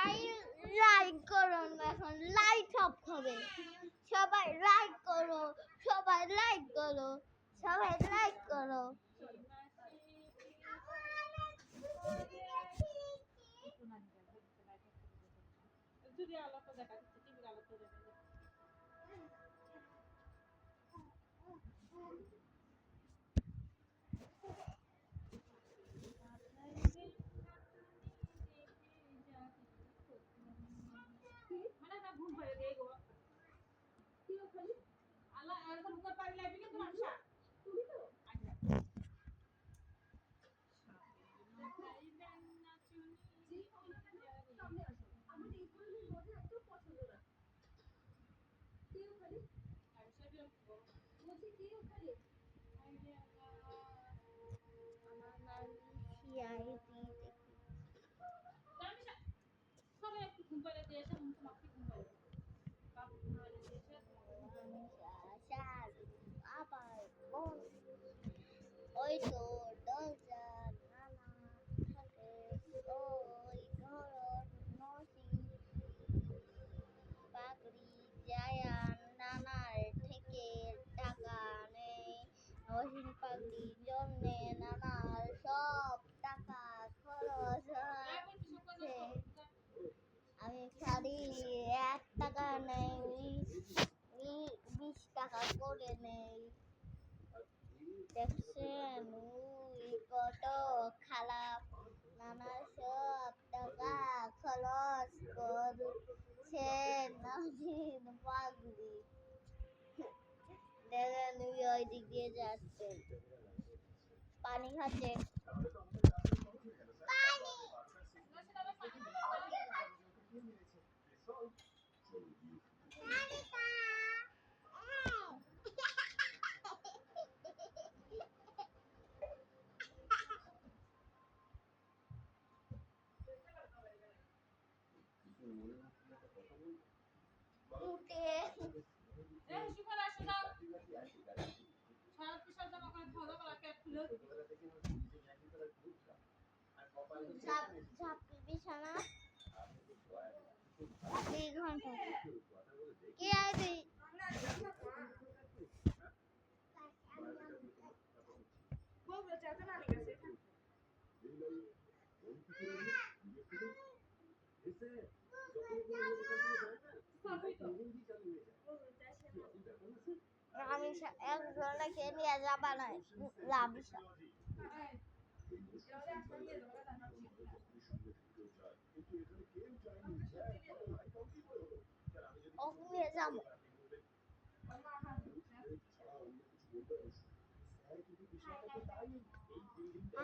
সবাই লাইক করুন, এখন লাইট অফ হবে। সবাই লাইক করো, সবাই লাইক করো, সবাই লাইক করো। ওই তো দরজা নানা থাকে, ওই ঘর নসি পাগড়ি জায়ান নানার থেকে টাকা নেই, নসিন পাগড়ির জন্যে নানার সব টাকা খরচ হচ্ছে। আমি খালি 1 টাকা নেই, 20 টাকা করে নেই। দেখছেন কত খারাপ, নানা সব টাকা খরচ করছে নসিন পাগড়ি। দেখেন ওই দিক দিয়ে যাচ্ছে, পানি খাচ্ছে। বিছানা 2 ঘন্টা কি আছে? আমি একজনকে নিয়ে যাবা না, লাভিসা নিয়ে যাবো।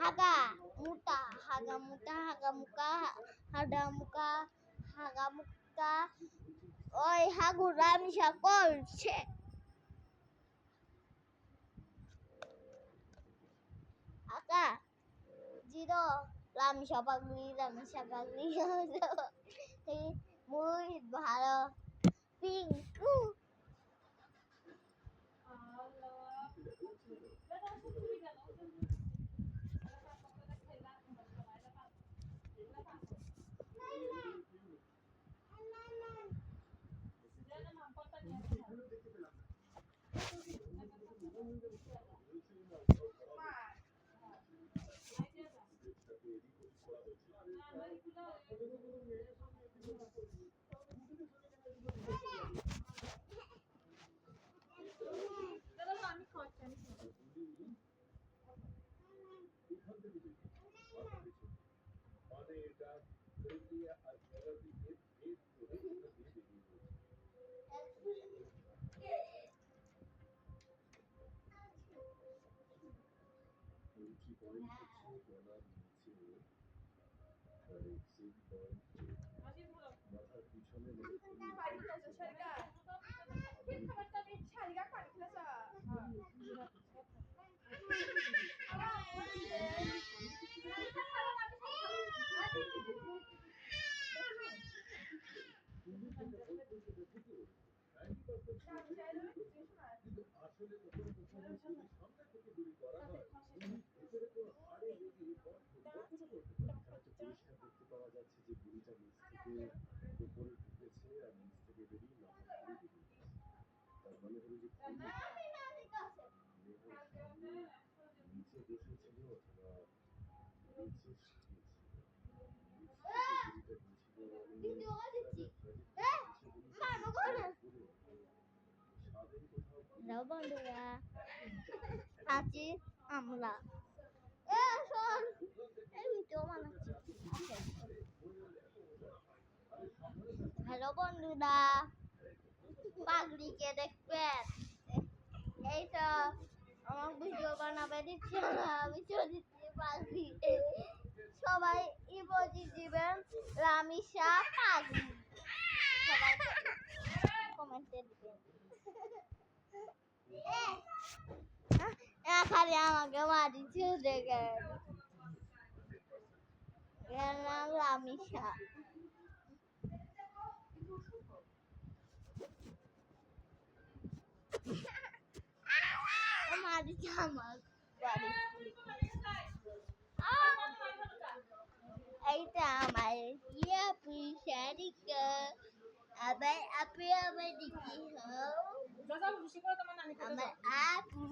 হাগা মুটা, হাগা মুটা, হাগা মুকা, হাগা মুকা, হাগা মুকা, ওই হাগু রামিসা করছে। আকা জিরো রামিসা পাগলি, রামিসা পাগলি muy ভালো পিঙ্কু। হ্যালো বন্ধুরা, আছি আমরা শোন এই ভিডিও বানাচ্ছি। হ্যালো বন্ধুরা, পাগড়িকে দেখবেন। এই তো আমার ভিডিও বানাবে দিচ্ছি না, আমি চলে দিচ্ছি পাগড়ি। সবাই ইমোজি দিবেন রামিসা পাগড়ি, সবাই কমেন্টে দিবেন। খালি আমাকে মারি চলে গেল, এর নাম রামিসা। মারি আমার বাড়ি, এইটা আমার ইয়ে পুষারিকা। আবার আপনি আমার দিদি হও, আমার আপু।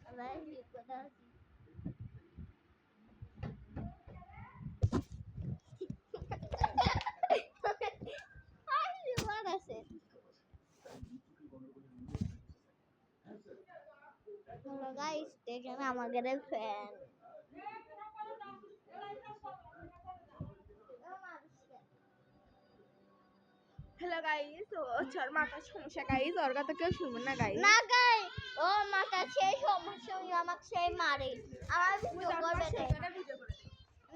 আবার কথা আছে। হ্যালো গাইস, দেখেন আমাদের ফ্যান। হ্যালো গাইস, ও ওর মাথার সমস্যা গাইস, ওর কথা কেউ শুনবেন না গাইস। না গাই, ও মাথা সেই সমস্যা আমাকে সেই মারে। আমার ভিডিও করবে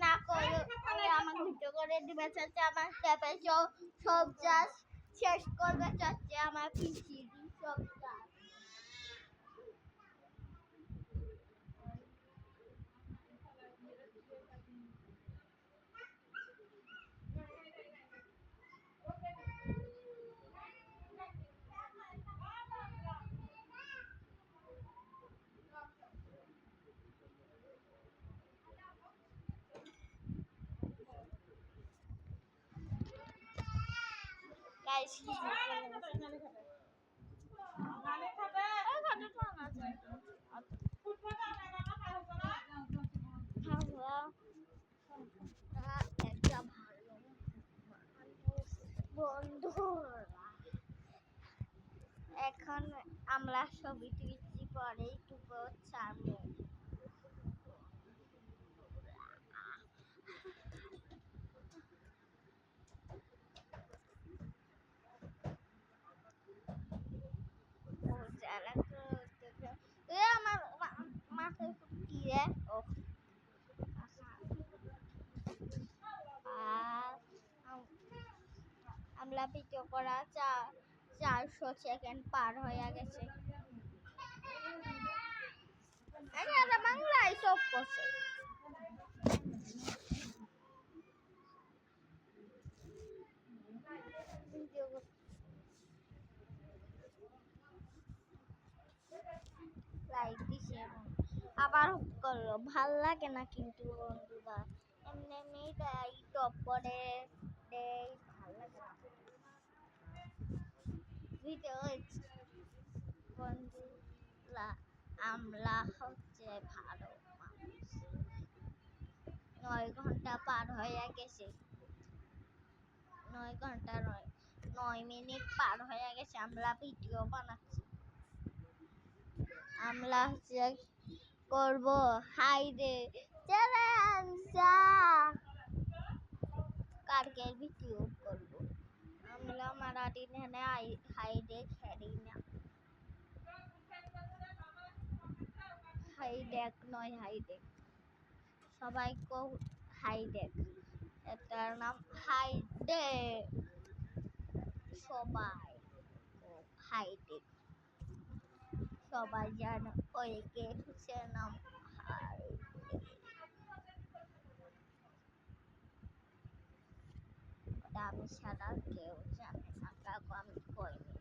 না করে আমাকে ভিডিও করে দিবে চাচ্ছে, আমার স্টেপে সব চাষ শেষ করবে চাচ্ছে, আমার পিছিয়ে সব চাষ। গাইস একটা ভালো বন্ধুরা, এখন আমরা ছবি তুলছি, পরে ইউটিউবে ছাড়বো। আমার মাথায় কি রে? ও আমরা ভিডিও করা 400 সেকেন্ড পার হয়ে গেছে। বাংলায় সব করছে। লাইক দিছে, আবার করলো, ভাল লাগে না কিন্তু বন্ধুরা। এমনি এমনি দেয় টপ করে দেয়, ভাল লাগে না ভিডিও। বন্ধুরা, আমরা হচ্ছে ভালো মানুষ। 9 ঘন্টা পার হয়ে গেছে, 9 ঘন্টা 9 মিনিট পার হয়ে গেছে। আমরা ভিডিও বানাচ্ছি, আমরা হচ্ছে করব হাইডে চ্যালেঞ্জ, কালকে ভিডিও করব। আমরা মারাঠি নেনে হাইডে খেলি না, হাইডেক নয় হাইডেক, সবাই কো হাইডেক, এটার নাম হাইডেক, সবাই হাইডেক, সবাই জানে ওই গেটের নাম হাইডেক। আমি ছাড়া কেউ জানে না, কাউকে আমি কইনি।